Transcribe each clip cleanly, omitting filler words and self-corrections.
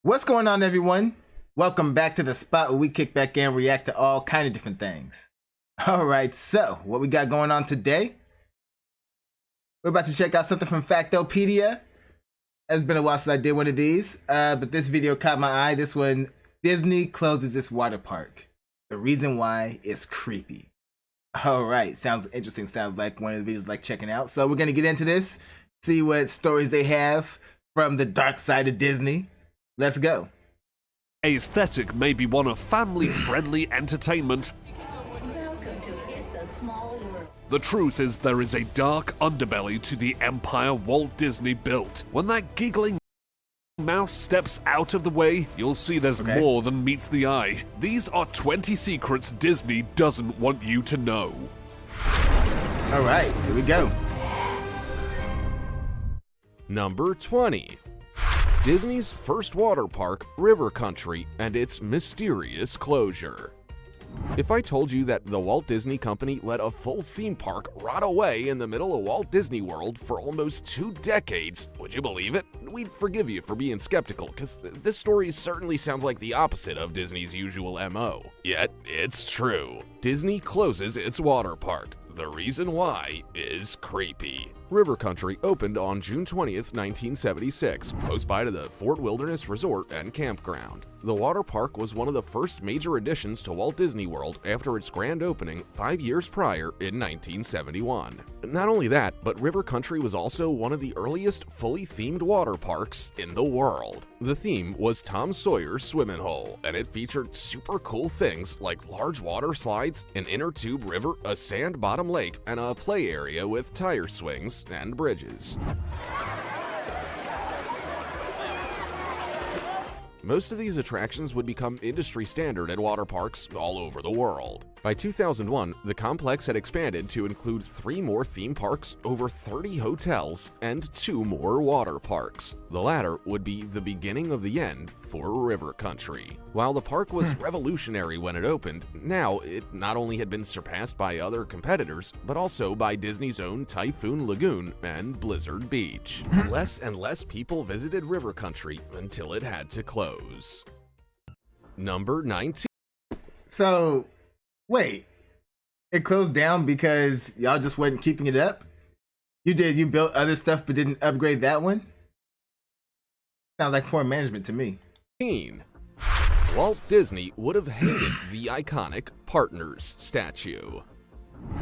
What's going on, everyone? Welcome back to the spot where we kick back and react to all kind of different things. Alright, so what we got going on today? We're about to check out something from FACTSOPEDIA. It's been a while since I did one of these, but this video caught my eye. This one, Disney closes its water park. The reason why is creepy. Alright, sounds interesting. Sounds like one of the videos like checking out. So we're going to get into this, see what stories they have from the dark side of Disney. Let's go. Aesthetic may be one of family-friendly entertainment. The truth is there is a dark underbelly to the empire Walt Disney built. When that giggling mouse steps out of the way, you'll see there's more than meets the eye. These are 20 secrets Disney doesn't want you to know. All right, here we go. Number 20. Disney's first water park, River Country, and its mysterious closure. If I told you that the Walt Disney Company let a full theme park rot away in the middle of Walt Disney World for almost 2 decades, would you believe it? We'd forgive you for being skeptical, because this story certainly sounds like the opposite of Disney's usual MO. Yet, it's true. Disney closes its water park. The reason why is creepy. River Country opened on June 20th, 1976, close by to the Fort Wilderness Resort and Campground. The water park was one of the first major additions to Walt Disney World after its grand opening 5 years prior in 1971. Not only that, but River Country was also one of the earliest fully themed water parks in the world. The theme was Tom Sawyer's Swimming Hole, and it featured super cool things like large water slides, an inner tube river, a sand bottom lake, and a play area with tire swings and bridges. Most of these attractions would become industry standard at water parks all over the world. By 2001, the complex had expanded to include 3 more theme parks, over 30 hotels, and 2 more water parks. The latter would be the beginning of the end for River Country. While the park was revolutionary when it opened, now it not only had been surpassed by other competitors, but also by Disney's own Typhoon Lagoon and Blizzard Beach. Less and less people visited River Country until it had to close. Number 19. So, wait, it closed down because y'all just wasn't keeping it up? You built other stuff but didn't upgrade that one? Sounds like poor management to me. Walt Disney would have hated the iconic Partners statue.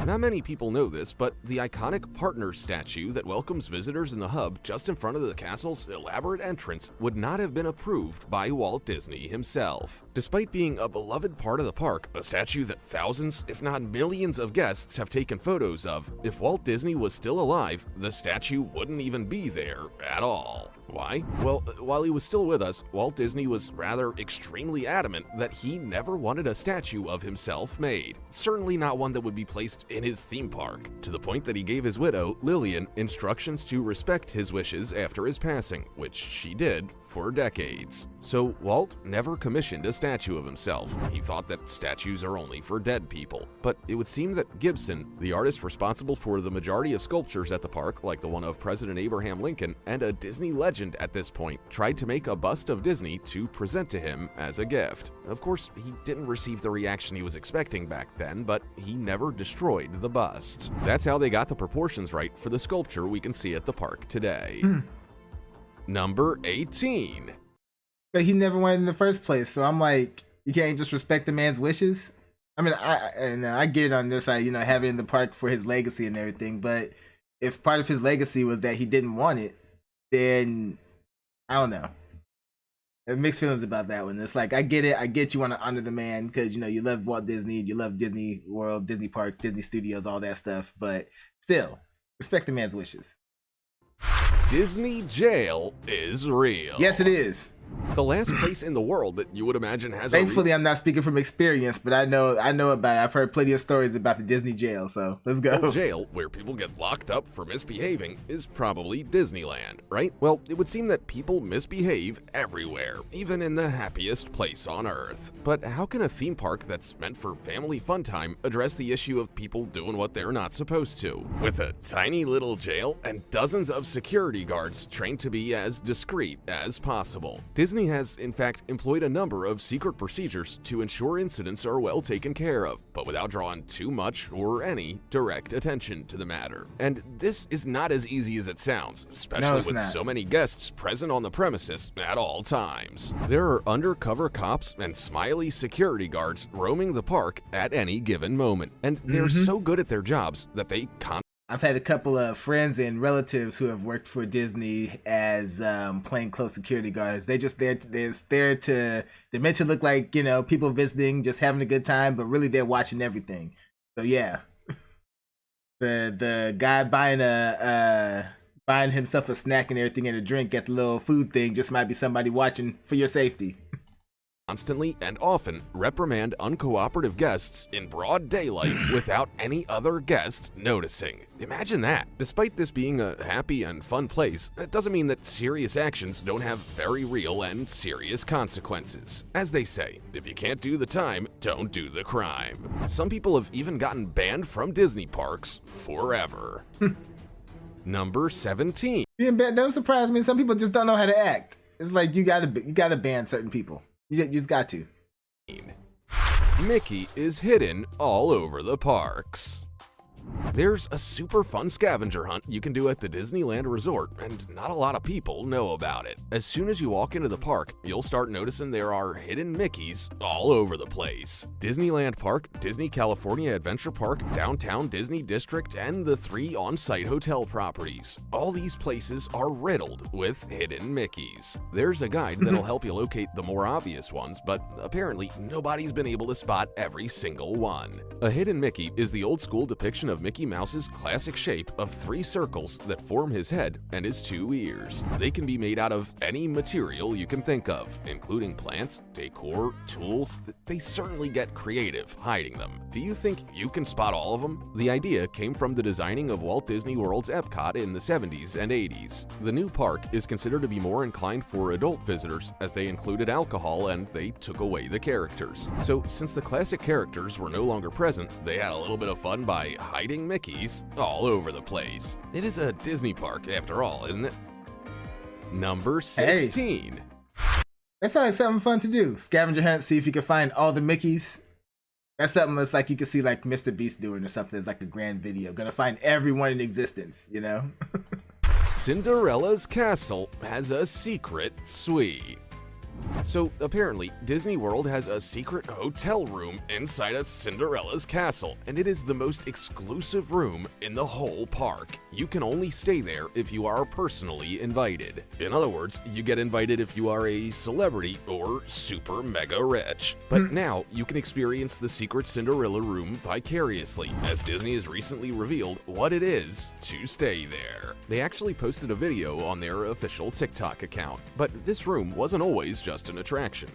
Not many people know this, but the iconic Partners statue that welcomes visitors in the hub just in front of the castle's elaborate entrance would not have been approved by Walt Disney himself. Despite being a beloved part of the park, a statue that thousands, if not millions of guests have taken photos of, if Walt Disney was still alive, the statue wouldn't even be there at all. Why? Well, while he was still with us, Walt Disney was rather extremely adamant that he never wanted a statue of himself made. Certainly not one that would be placed in his theme park, to the point that he gave his widow, Lillian, instructions to respect his wishes after his passing, which she did for decades. So Walt never commissioned a statue of himself. He thought that statues are only for dead people. But it would seem that Gibson, the artist responsible for the majority of sculptures at the park, like the one of President Abraham Lincoln, and a Disney legend at this point, tried to make a bust of Disney to present to him as a gift. Of course, he didn't receive the reaction he was expecting back then, but he never destroyed the bust. That's how they got the proportions right for the sculpture we can see at the park today. Number 18. But he never went in the first place, so I'm like, you can't just respect the man's wishes? I mean, I get it on this side, have it in the park for his legacy and everything, but if part of his legacy was that he didn't want it, then I don't know. I have mixed feelings about that one. It's like, I get it. I get you want to honor the man because, you love Walt Disney, you love Disney World, Disney Park, Disney Studios, all that stuff. But still, respect the man's wishes. Disney jail is real. Yes, it is. The last place in the world that you would imagine has Thankfully, I'm not speaking from experience, but I know about it. I've heard plenty of stories about the Disney jail, so let's go. A jail where people get locked up for misbehaving is probably Disneyland, right? Well, it would seem that people misbehave everywhere, even in the happiest place on Earth. But how can a theme park that's meant for family fun time address the issue of people doing what they're not supposed to? With a tiny little jail and dozens of security guards trained to be as discreet as possible, Disney Disney has, in fact, employed a number of secret procedures to ensure incidents are well taken care of, but without drawing too much or any direct attention to the matter. And this is not as easy as it sounds, especially with so many guests present on the premises at all times. There are undercover cops and smiley security guards roaming the park at any given moment, and they're so good at their jobs that they I've had a couple of friends and relatives who have worked for Disney as plainclothes security guards. They're meant to look like, you know, people visiting, just having a good time, but really they're watching everything. So yeah, the guy buying himself a snack and everything and a drink at the little food thing just might be somebody watching for your safety. Constantly and often reprimand uncooperative guests in broad daylight without any other guests noticing. Imagine that. Despite this being a happy and fun place, that doesn't mean that serious actions don't have very real and serious consequences. As they say, if you can't do the time, don't do the crime. Some people have even gotten banned from Disney parks forever. Number 17. Being banned doesn't surprise me. Some people just don't know how to act. It's like you gotta ban certain people. You just got to. Mickey is hidden all over the parks. There's a super fun scavenger hunt you can do at the Disneyland Resort, and not a lot of people know about it. As soon as you walk into the park, you'll start noticing there are hidden Mickeys all over the place. Disneyland Park, Disney California Adventure Park, Downtown Disney District, and the 3 on-site hotel properties. All these places are riddled with hidden Mickeys. There's a guide that'll help you locate the more obvious ones, but apparently nobody's been able to spot every single one. A hidden Mickey is the old-school depiction of Mickey Mouse's classic shape of 3 circles that form his head and his 2 ears. They can be made out of any material you can think of, including plants, decor, tools. They certainly get creative hiding them. Do you think you can spot all of them? The idea came from the designing of Walt Disney World's Epcot in the 70s and 80s. The new park is considered to be more inclined for adult visitors as they included alcohol and they took away the characters. So since the classic characters were no longer present, they had a little bit of fun by hiding Mickeys all over the place. It is a Disney park after all, isn't it? Number 16. Hey, that sounds like something fun to do. Scavenger hunt, see if you can find all the Mickeys. That's something that's like you can see like Mr. Beast doing or something. It's like a grand video. Gonna find everyone in existence, you know? Cinderella's castle has a secret suite. So apparently, Disney World has a secret hotel room inside of Cinderella's castle, and it is the most exclusive room in the whole park. You can only stay there if you are personally invited. In other words, you get invited if you are a celebrity or super mega rich. But now you can experience the secret Cinderella room vicariously, as Disney has recently revealed what it is to stay there. They actually posted a video on their official TikTok account, but this room wasn't always just an attraction.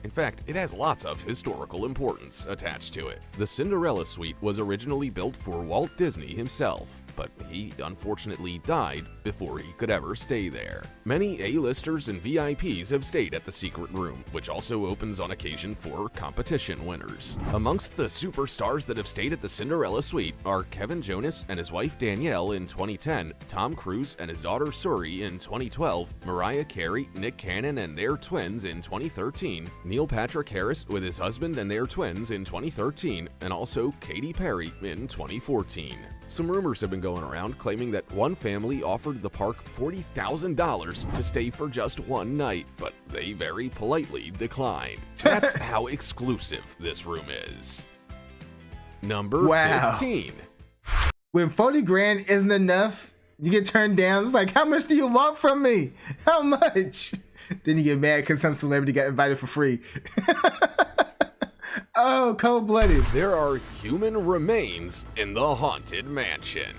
In fact, it has lots of historical importance attached to it. The Cinderella Suite was originally built for Walt Disney himself, but he unfortunately died before he could ever stay there. Many A-listers and VIPs have stayed at the secret room, which also opens on occasion for competition winners. Amongst the superstars that have stayed at the Cinderella Suite are Kevin Jonas and his wife Danielle in 2010, Tom Cruise and his daughter Suri in 2012, Mariah Carey, Nick Cannon and their twins in 2013, Neil Patrick Harris with his husband and their twins in 2013, and also Katy Perry in 2014. Some rumors have been going around claiming that one family offered the park $40,000 to stay for just one night, but they very politely declined. That's how exclusive this room is. Number 15. When 40 grand isn't enough, you get turned down. It's like, how much do you want from me? How much? Then you get mad because some celebrity got invited for free. Oh, cold-blooded. There are human remains in the Haunted Mansion.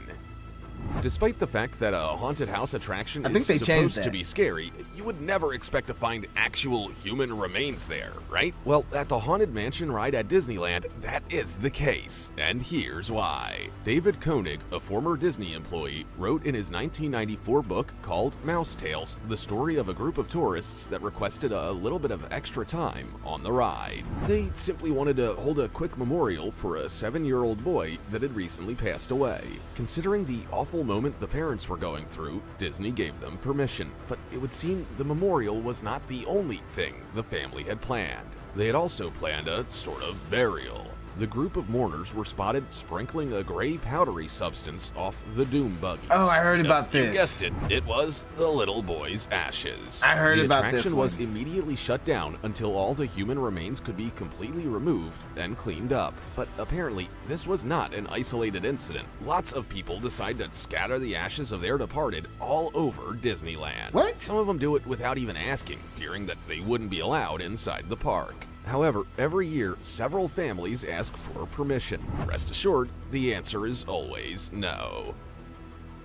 Despite the fact that a haunted house attraction is supposed to be scary, you would never expect to find actual human remains there, right? Well, at the Haunted Mansion ride at Disneyland, that is the case, and here's why. David Koenig, a former Disney employee, wrote in his 1994 book called Mouse Tales, the story of a group of tourists that requested a little bit of extra time on the ride. They simply wanted to hold a quick memorial for a 7-year-old boy that had recently passed away. Considering the awful moment the parents were going through, Disney gave them permission. But it would seem the memorial was not the only thing the family had planned. They had also planned a sort of burial. The group of mourners were spotted sprinkling a gray powdery substance off the doom buggies. Oh, I heard about this. You guessed it. It was the little boy's ashes. I heard about this. The attraction was immediately shut down until all the human remains could be completely removed and cleaned up. But apparently, this was not an isolated incident. Lots of people decide to scatter the ashes of their departed all over Disneyland. What? Some of them do it without even asking, fearing that they wouldn't be allowed inside the park. However, every year, several families ask for permission. Rest assured, the answer is always no.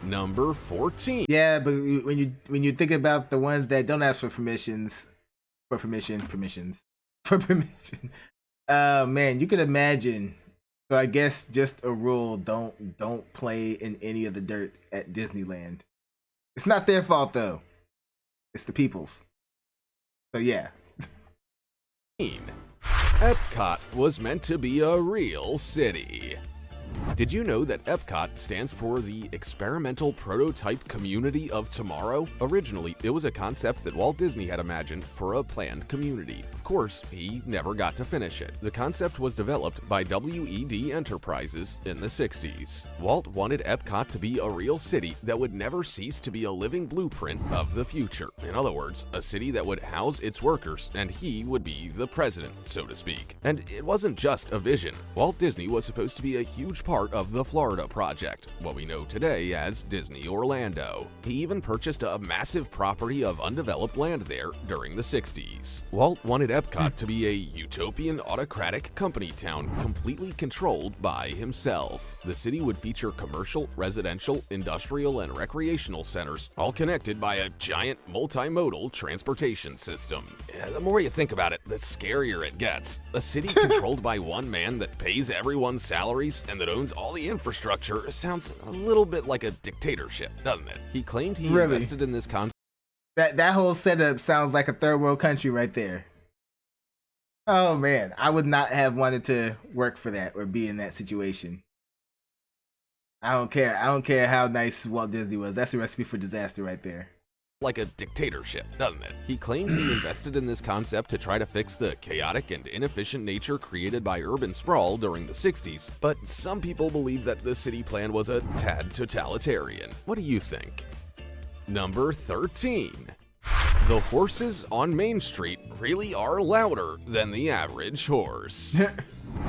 Number 14. Yeah, but when you think about the ones that don't ask for permission, man, you could imagine. So I guess just a rule: don't play in any of the dirt at Disneyland. It's not their fault though; it's the people's. So yeah. Epcot was meant to be a real city. Did you know that Epcot stands for the Experimental Prototype Community of Tomorrow? Originally, it was a concept that Walt Disney had imagined for a planned community. Of course, he never got to finish it. The concept was developed by WED Enterprises in the 60s. Walt wanted Epcot to be a real city that would never cease to be a living blueprint of the future. In other words, a city that would house its workers, and he would be the president, so to speak. And it wasn't just a vision. Walt Disney was supposed to be a huge part of the Florida project, what we know today as Disney Orlando. He even purchased a massive property of undeveloped land there during the 60s. Walt wanted Epcot to be a utopian autocratic company town completely controlled by himself. The city would feature commercial, residential, industrial, and recreational centers, all connected by a giant multimodal transportation system. The more you think about it, the scarier it gets. A city controlled by one man that pays everyone's salaries and that owns all the infrastructure sounds a little bit like a dictatorship, doesn't it? He claimed he invested in this concept. That whole setup sounds like a third world country right there. Oh man, I would not have wanted to work for that or be in that situation. I don't care. I don't care how nice Walt Disney was. That's a recipe for disaster right there. Like a dictatorship, doesn't it? He claimed he invested in this concept to try to fix the chaotic and inefficient nature created by urban sprawl during the 60s, but some people believe that the city plan was a tad totalitarian. What do you think? Number 13. The horses on Main Street really are louder than the average horse.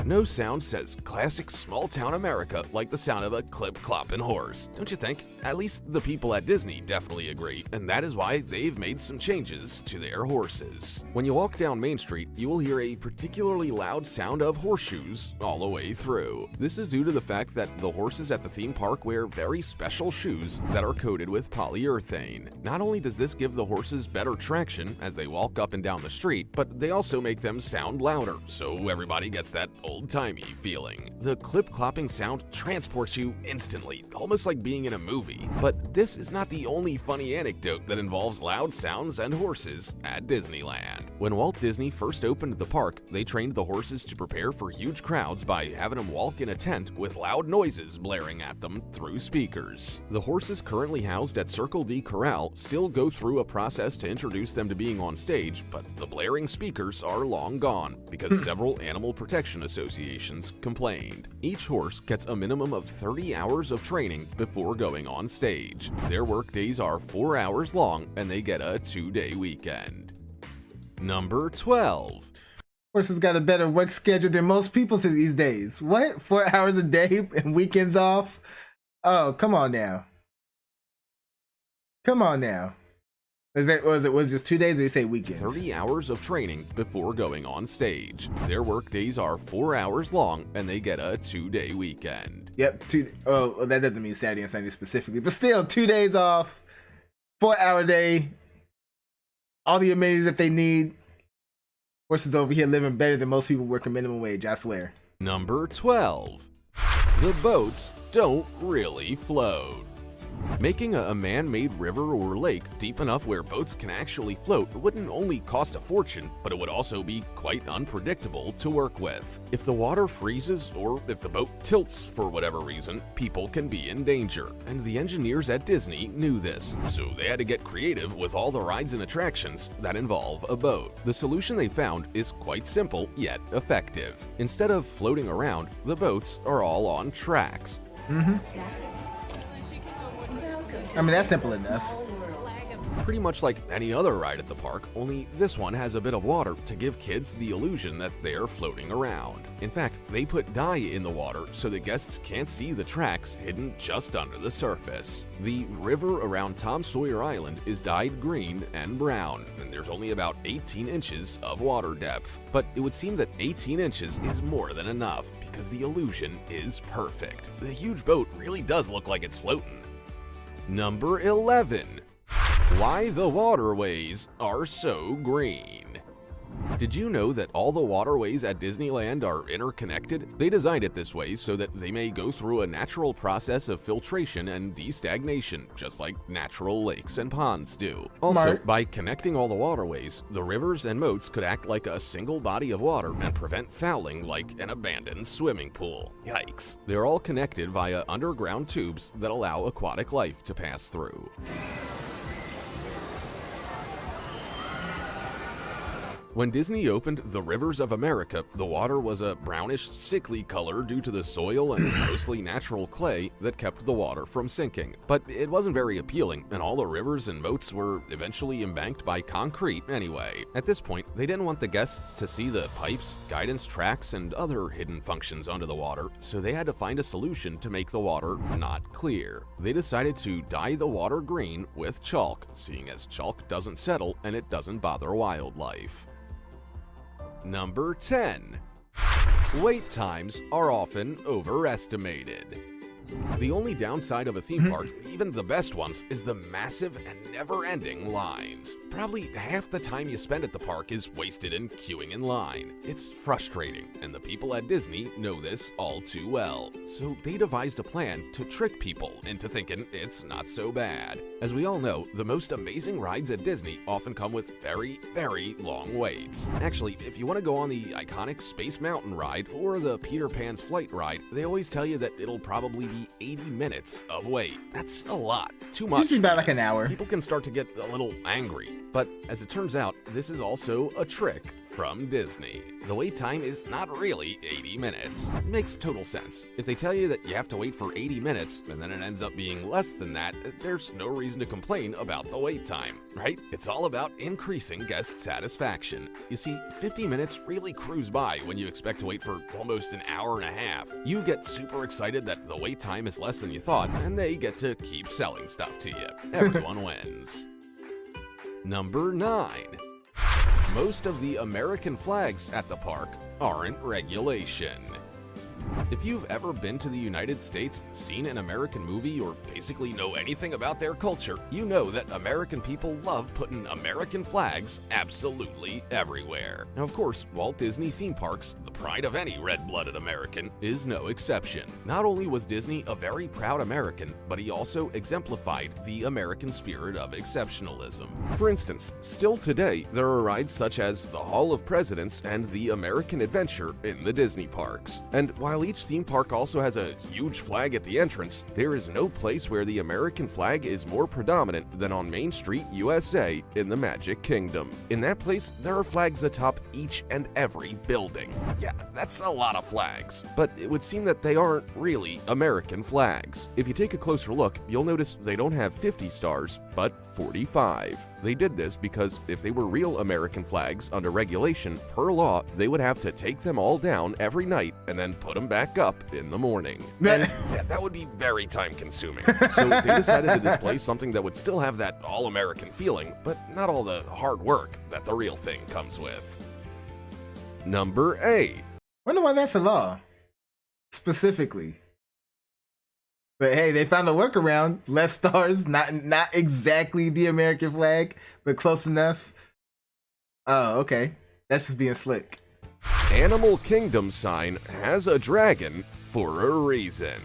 No sound says classic small-town America like the sound of a clip-clopping horse, don't you think? At least the people at Disney definitely agree, and that is why they've made some changes to their horses. When you walk down Main Street, you will hear a particularly loud sound of horseshoes all the way through. This is due to the fact that the horses at the theme park wear very special shoes that are coated with polyurethane. Not only does this give the horses better traction as they walk up and down the street, but they also make them sound louder, so everybody gets that old-timey feeling. The clip-clopping sound transports you instantly, almost like being in a movie. But this is not the only funny anecdote that involves loud sounds and horses at Disneyland. When Walt Disney first opened the park, they trained the horses to prepare for huge crowds by having them walk in a tent with loud noises blaring at them through speakers. The horses currently housed at Circle D Corral still go through a process to introduce them to being on stage, but the blaring speakers are long gone because several animal protection associations complained. Each horse gets a minimum of 30 hours of training before going on stage. Their work days are 4 hours long and they get a 2-day weekend. Number 12. Horses got a better work schedule than most people these days. What? 4 hours a day and weekends off? Oh, come on now. Come on now. Was it just 2 days or you say weekends? 30 hours of training before going on stage. Their work days are 4 hours long and they get a 2-day weekend. Yep. Oh, that doesn't mean Saturday and Sunday specifically, but still 2 days off, 4-hour day, all the amenities that they need. Horses over here living better than most people working minimum wage, I swear. Number 12. The boats don't really float. Making a man-made river or lake deep enough where boats can actually float wouldn't only cost a fortune, but it would also be quite unpredictable to work with. If the water freezes or if the boat tilts for whatever reason, people can be in danger. And the engineers at Disney knew this, so they had to get creative with all the rides and attractions that involve a boat. The solution they found is quite simple yet effective. Instead of floating around, the boats are all on tracks. I mean, that's simple enough. Pretty much like any other ride at the park, only this one has a bit of water to give kids the illusion that they're floating around. In fact, they put dye in the water so the guests can't see the tracks hidden just under the surface. The river around Tom Sawyer Island is dyed green and brown, and there's only about 18 inches of water depth. But it would seem that 18 inches is more than enough because the illusion is perfect. The huge boat really does look like it's floating. Number 11. Why the waterways are so green. Did you know that all the waterways at Disneyland are interconnected? They designed it this way so that they may go through a natural process of filtration and destagnation, just like natural lakes and ponds do. Also, Smart. by connecting all the waterways, the rivers and moats could act like a single body of water and prevent fouling like an abandoned swimming pool. Yikes. They're all connected via underground tubes that allow aquatic life to pass through. When Disney opened the Rivers of America, the water was a brownish, sickly color due to the soil and mostly natural clay that kept the water from sinking. But it wasn't very appealing, and all the rivers and moats were eventually embanked by concrete anyway. At this point, they didn't want the guests to see the pipes, guidance tracks, and other hidden functions under the water, so they had to find a solution to make the water not clear. They decided to dye the water green with chalk, seeing as chalk doesn't settle and it doesn't bother wildlife. Number 10. Wait times are often overestimated. The only downside of a theme park, even the best ones, is the massive and never-ending lines. Probably half the time you spend at the park is wasted in queuing in line. It's frustrating, and the people at Disney know this all too well. So they devised a plan to trick people into thinking it's not so bad. As we all know, the most amazing rides at Disney often come with very, very long waits. Actually, if you want to go on the iconic Space Mountain ride or the Peter Pan's Flight ride, they always tell you that it'll probably be 80 minutes of wait. That's a lot. Too much. Usually about like an hour. People can start to get a little angry. But as it turns out, this is also a trick from Disney. The wait time is not really 80 minutes. It makes total sense. If they tell you that you have to wait for 80 minutes and then it ends up being less than that, there's no reason to complain about the wait time, right? It's all about increasing guest satisfaction. You see, 50 minutes really cruise by when you expect to wait for almost an hour and a half. You get super excited that the wait time is less than you thought, and they get to keep selling stuff to you. Everyone wins. Number 9. Most of the American flags at the park aren't regulation. If you've ever been to the United States, seen an American movie, or basically know anything about their culture, you know that American people love putting American flags absolutely everywhere. Now, of course, Walt Disney theme parks, the pride of any red-blooded American, is no exception. Not only was Disney a very proud American, but he also exemplified the American spirit of exceptionalism. For instance, still today, there are rides such as the Hall of Presidents and the American Adventure in the Disney parks. And while each theme park also has a huge flag at the entrance, there is no place where the American flag is more predominant than on Main Street, USA in the Magic Kingdom. In that place, there are flags atop each and every building. Yeah, that's a lot of flags. But it would seem that they aren't really American flags. If you take a closer look, you'll notice they don't have 50 stars, but 45. They did this because if they were real American flags under regulation, per law, they would have to take them all down every night and then put them back up in the morning. And yeah, that would be very time-consuming. So they decided to display something that would still have that all-American feeling, but not all the hard work that the real thing comes with. Number 8. Wonder why that's a law, specifically. But hey, they found a workaround. Less stars, not exactly the American flag, but close enough. Oh, okay. That's just being slick. Animal Kingdom sign has a dragon for a reason.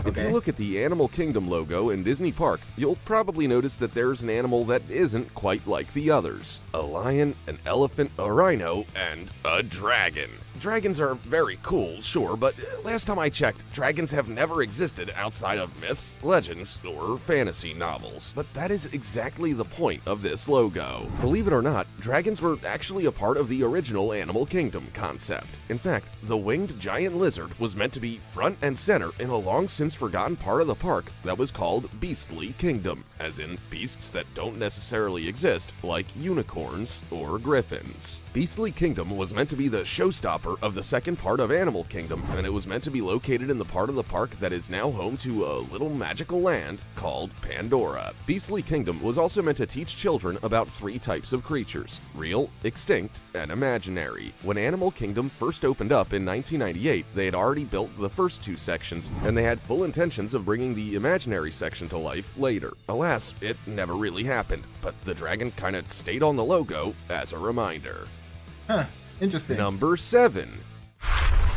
If you look at the Animal Kingdom logo in Disney Park, you'll probably notice that there's an animal that isn't quite like the others. A lion, an elephant, a rhino, and a dragon. Dragons are very cool, sure, but last time I checked, dragons have never existed outside of myths, legends, or fantasy novels. But that is exactly the point of this logo. Believe it or not, dragons were actually a part of the original Animal Kingdom concept. In fact, the winged giant lizard was meant to be front and center in a long since forgotten part of the park that was called Beastly Kingdom, as in beasts that don't necessarily exist, like unicorns or griffins. Beastly Kingdom was meant to be the showstopper of the second part of Animal Kingdom, and it was meant to be located in the part of the park that is now home to a little magical land called Pandora. Beastly Kingdom was also meant to teach children about 3 types of creatures: real, extinct, and imaginary. When Animal Kingdom first opened up in 1998, they had already built the first 2 sections, and they had full intentions of bringing the imaginary section to life later. Alas, it never really happened, but the dragon kinda stayed on the logo as a reminder. Huh. Interesting. Number 7.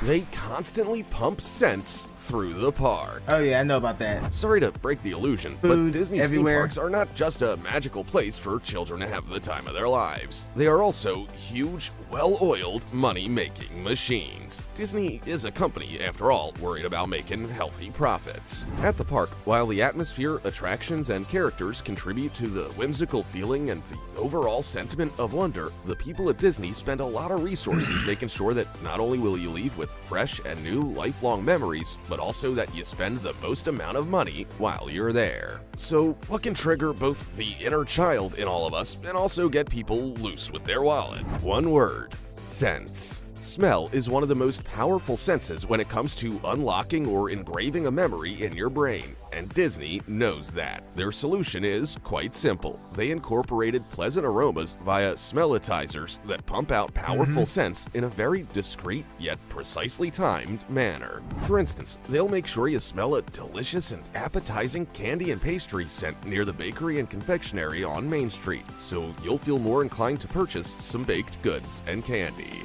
They constantly pump scents through the park. Oh yeah, I know about that. Sorry to break the illusion, Food but Disney's everywhere. theme parks are not just a magical place for children to have the time of their lives. They are also huge, well-oiled, money-making machines. Disney is a company, after all, worried about making healthy profits. At the park, while the atmosphere, attractions, and characters contribute to the whimsical feeling and the overall sentiment of wonder, the people at Disney spend a lot of resources making sure that not only will you leave with fresh and new lifelong memories, but also that you spend the most amount of money while you're there. So, what can trigger both the inner child in all of us and also get people loose with their wallet? One word: sense. Smell is one of the most powerful senses when it comes to unlocking or engraving a memory in your brain, and Disney knows that. Their solution is quite simple. They incorporated pleasant aromas via smellitizers that pump out powerful scents in a very discreet yet precisely timed manner. For instance, they'll make sure you smell a delicious and appetizing candy and pastry scent near the bakery and confectionery on Main Street, so you'll feel more inclined to purchase some baked goods and candy.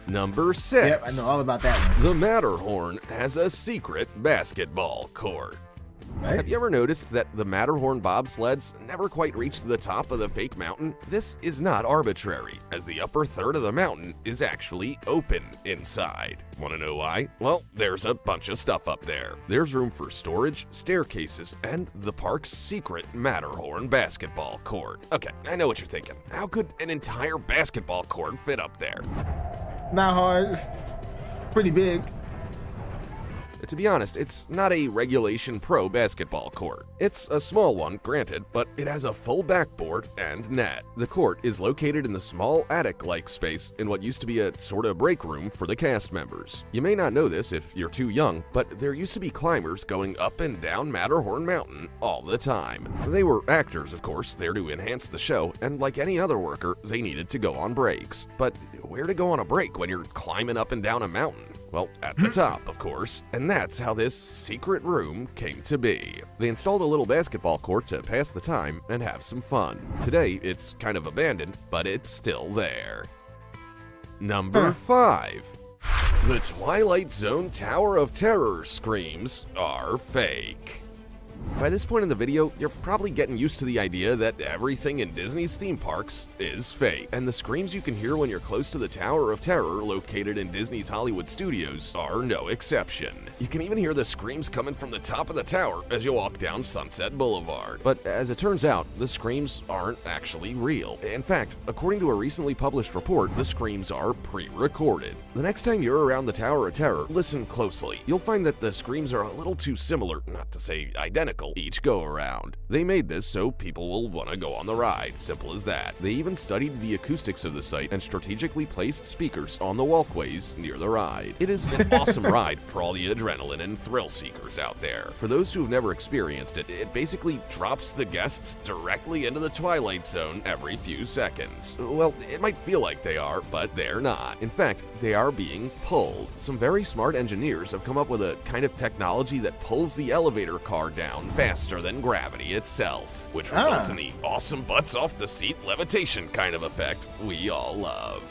Number 6. Yep, I know all about that one. The Matterhorn has a secret basketball court. What? Have you ever noticed that the Matterhorn bobsleds never quite reach the top of the fake mountain? This is not arbitrary, as the upper third of the mountain is actually open inside. Want to know why? Well, there's a bunch of stuff up there. There's room for storage, staircases, and the park's secret Matterhorn basketball court. Okay, I know what you're thinking. How could an entire basketball court fit up there? Not hard. It's pretty big. To be honest, it's not a Regulation Pro basketball court. It's a small one, granted, but it has a full backboard and net. The court is located in the small attic-like space in what used to be a sort of break room for the cast members. You may not know this if you're too young, but there used to be climbers going up and down Matterhorn Mountain all the time. They were actors, of course, there to enhance the show, and like any other worker, they needed to go on breaks. But where to go on a break when you're climbing up and down a mountain? Well, at the top, of course, and that's how this secret room came to be. They installed a little basketball court to pass the time and have some fun. Today, it's kind of abandoned, but it's still there. Number 5. The Twilight Zone Tower of Terror screams are fake. By this point in the video, you're probably getting used to the idea that everything in Disney's theme parks is fake, and the screams you can hear when you're close to the Tower of Terror located in Disney's Hollywood studios are no exception. You can even hear the screams coming from the top of the tower as you walk down Sunset Boulevard. But as it turns out, the screams aren't actually real. In fact, according to a recently published report, the screams are pre-recorded. The next time you're around the Tower of Terror, listen closely. You'll find that the screams are a little too similar, not to say identical, each go-around. They made this so people will want to go on the ride, simple as that. They even studied the acoustics of the site and strategically placed speakers on the walkways near the ride. It is an awesome ride for all the adrenaline and thrill seekers out there. For those who've never experienced it, it basically drops the guests directly into the Twilight Zone every few seconds. Well, it might feel like they are, but they're not. In fact, they are being pulled. Some very smart engineers have come up with a kind of technology that pulls the elevator car down faster than gravity itself, which results in the awesome butts off the seat levitation kind of effect we all love.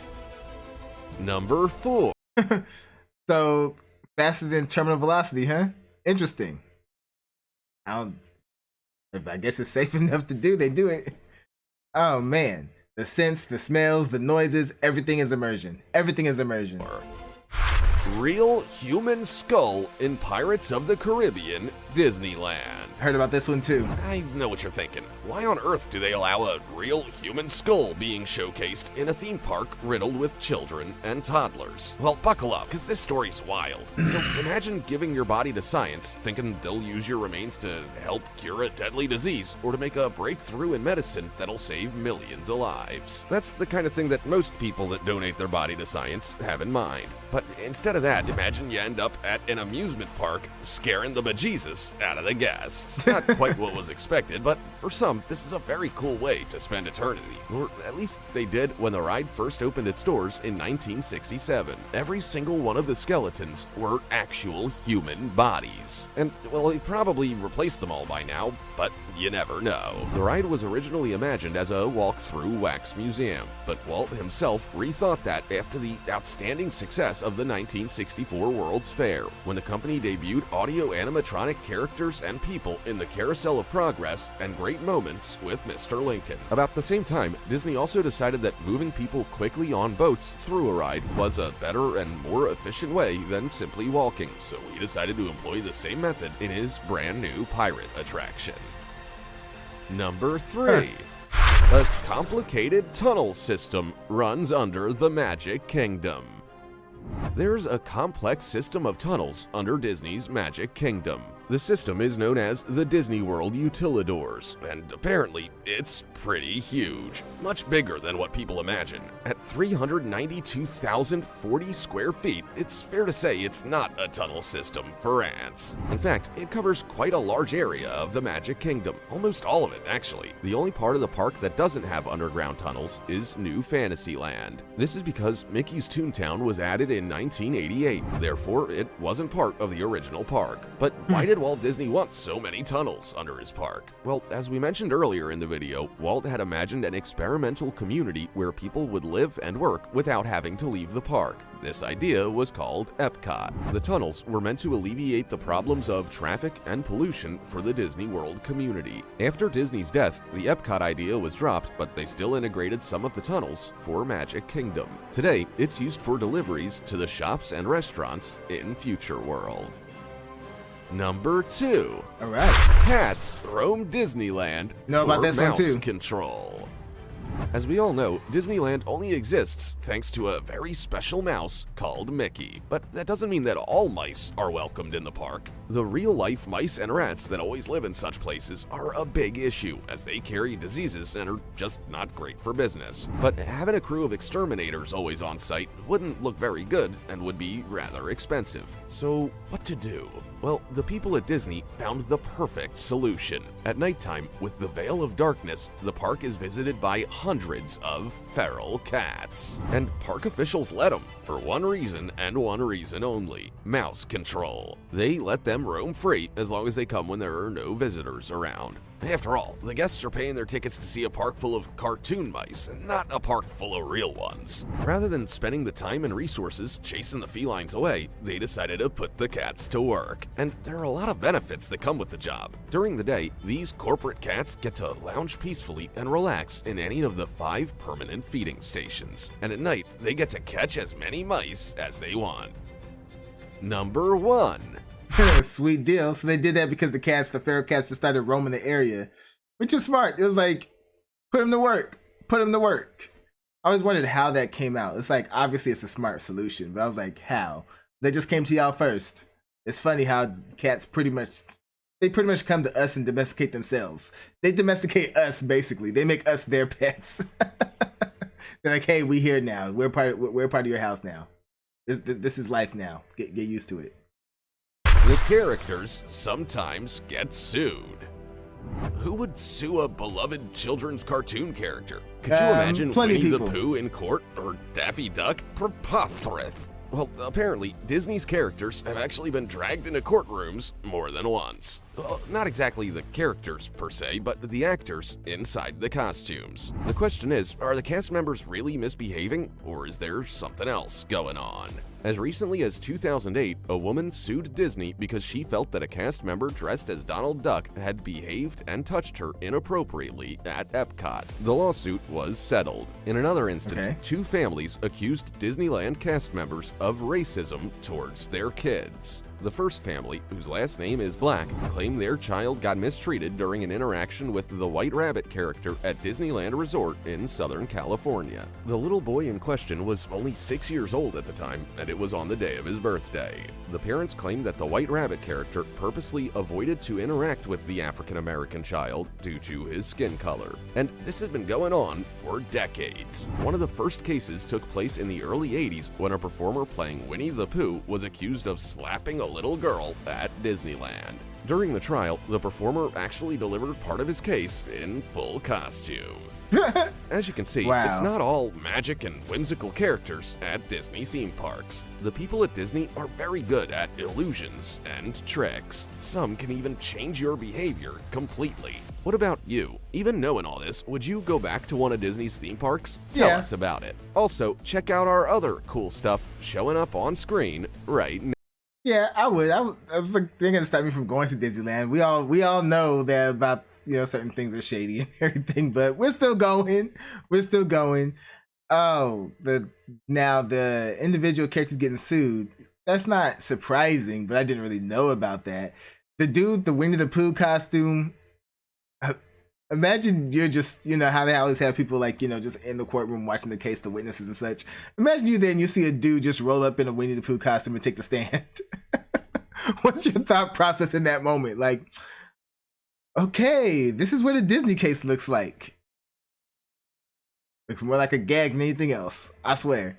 Number 4. So, faster than terminal velocity, huh? Interesting. If I guess it's safe enough to do, they do it. Oh man. The scents, the smells, the noises, everything is immersion. Everything is immersion. Real human skull in Pirates of the Caribbean Disneyland. Heard about this one too. I know what you're thinking. Why on earth do they allow a real human skull being showcased in a theme park riddled with children and toddlers? Well, buckle up, because this story's wild. So imagine giving your body to science, thinking they'll use your remains to help cure a deadly disease or to make a breakthrough in medicine that'll save millions of lives. That's the kind of thing that most people that donate their body to science have in mind. But instead of that, imagine you end up at an amusement park scaring the bejesus out of the guests. Not quite what was expected, but for some, this is a very cool way to spend eternity. Or at least they did when the ride first opened its doors in 1967. Every single one of the skeletons were actual human bodies. And, well, they probably replaced them all by now, but you never know. The ride was originally imagined as a walk-through wax museum, but Walt himself rethought that after the outstanding success of the 1964 World's Fair, when the company debuted audio animatronic characters and people in the Carousel of Progress and Great Moments with Mr. Lincoln. About the same time, Disney also decided that moving people quickly on boats through a ride was a better and more efficient way than simply walking, so he decided to employ the same method in his brand new pirate attraction. Number 3. A complicated tunnel system runs under the Magic Kingdom. There's a complex system of tunnels under Disney's Magic Kingdom. The system is known as the Disney World Utilidors, and apparently it's pretty huge. Much bigger than what people imagine. At 392,040 square feet, it's fair to say it's not a tunnel system for ants. In fact, it covers quite a large area of the Magic Kingdom, almost all of it actually. The only part of the park that doesn't have underground tunnels is New Fantasyland. This is because Mickey's Toontown was added in 1988, therefore it wasn't part of the original park. But why did Walt Disney want so many tunnels under his park? Well, as we mentioned earlier in the video, Walt had imagined an experimental community where people would live and work without having to leave the park. This idea was called Epcot. The tunnels were meant to alleviate the problems of traffic and pollution for the Disney World community. After Disney's death, the Epcot idea was dropped, but they still integrated some of the tunnels for Magic Kingdom. Today, it's used for deliveries to the shops and restaurants in Future World. Number 2. All right. Cats roam Disneyland Know about for this one mouse too. control. As we all know, Disneyland only exists thanks to a very special mouse called Mickey. But that doesn't mean that all mice are welcomed in the park. The real-life mice and rats that always live in such places are a big issue, as they carry diseases and are just not great for business. But having a crew of exterminators always on site wouldn't look very good and would be rather expensive. So what to do? Well, the people at Disney found the perfect solution. At nighttime, with the veil of darkness, the park is visited by hundreds of feral cats. And park officials let them, for one reason and one reason only: mouse control. They let them roam free as long as they come when there are no visitors around. After all, the guests are paying their tickets to see a park full of cartoon mice, and not a park full of real ones. Rather than spending the time and resources chasing the felines away, they decided to put the cats to work. And there are a lot of benefits that come with the job. During the day, these corporate cats get to lounge peacefully and relax in any of the 5 permanent feeding stations. And at night, they get to catch as many mice as they want. Number 1. Sweet deal. So they did that because the feral cats just started roaming the area, which is smart. It was like, put them to work. Put them to work. I always wondered how that came out. It's like, obviously it's a smart solution, but I was like, how? They just came to y'all first. It's funny how cats pretty much come to us and domesticate themselves. They domesticate us, basically. They make us their pets. They're like, hey, we here now. We're part of your house now. This is life now. Get used to it. The characters sometimes get sued. Who would sue a beloved children's cartoon character? Could you imagine plenty of Winnie the people. Pooh in court, or Daffy Duck? Preposterous. Well, apparently, Disney's characters have actually been dragged into courtrooms more than once. Well, not exactly the characters per se, but the actors inside the costumes. The question is, are the cast members really misbehaving, or is there something else going on? As recently as 2008, a woman sued Disney because she felt that a cast member dressed as Donald Duck had behaved and touched her inappropriately at Epcot. The lawsuit was settled. In another instance, two families accused Disneyland cast members of racism towards their kids. The first family, whose last name is Black, claimed their child got mistreated during an interaction with the White Rabbit character at Disneyland Resort in Southern California. The little boy in question was only 6 years old at the time, and it was on the day of his birthday. The parents claimed that the White Rabbit character purposely avoided to interact with the African-American child due to his skin color. And this has been going on for decades. One of the first cases took place in the early 80s when a performer playing Winnie the Pooh was accused of slapping a little girl at Disneyland. During the trial, the performer actually delivered part of his case in full costume. As you can see, it's not all magic and whimsical characters at Disney theme parks. The people at Disney are very good at illusions and tricks. Some can even change your behavior completely. What about you? Even knowing all this, would you go back to one of Disney's theme parks? Tell us about it. Also, check out our other cool stuff showing up on screen right now. Yeah, I would. I was like, they're gonna stop me from going to Disneyland. We all know that about, you know, certain things are shady and everything, but we're still going. We're still going. Oh, the individual characters getting sued. That's not surprising, but I didn't really know about that. The dude, the Winnie the Pooh costume. Imagine you're just, you know, how they always have people like, you know, just in the courtroom watching the case, the witnesses and such. Imagine you see a dude just roll up in a Winnie the Pooh costume and take the stand. What's your thought process in that moment? Like, okay, this is what a Disney case looks like. Looks more like a gag than anything else, I swear.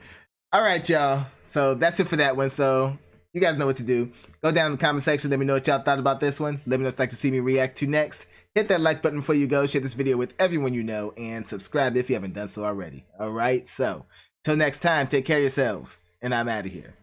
All right, y'all. So that's it for that one. So you guys know what to do. Go down in the comment section. Let me know what y'all thought about this one. Let me know what you'd like to see me react to next. Hit that like button before you go. Share this video with everyone you know. And subscribe if you haven't done so already. All right? So, till next time, take care of yourselves. And I'm out of here.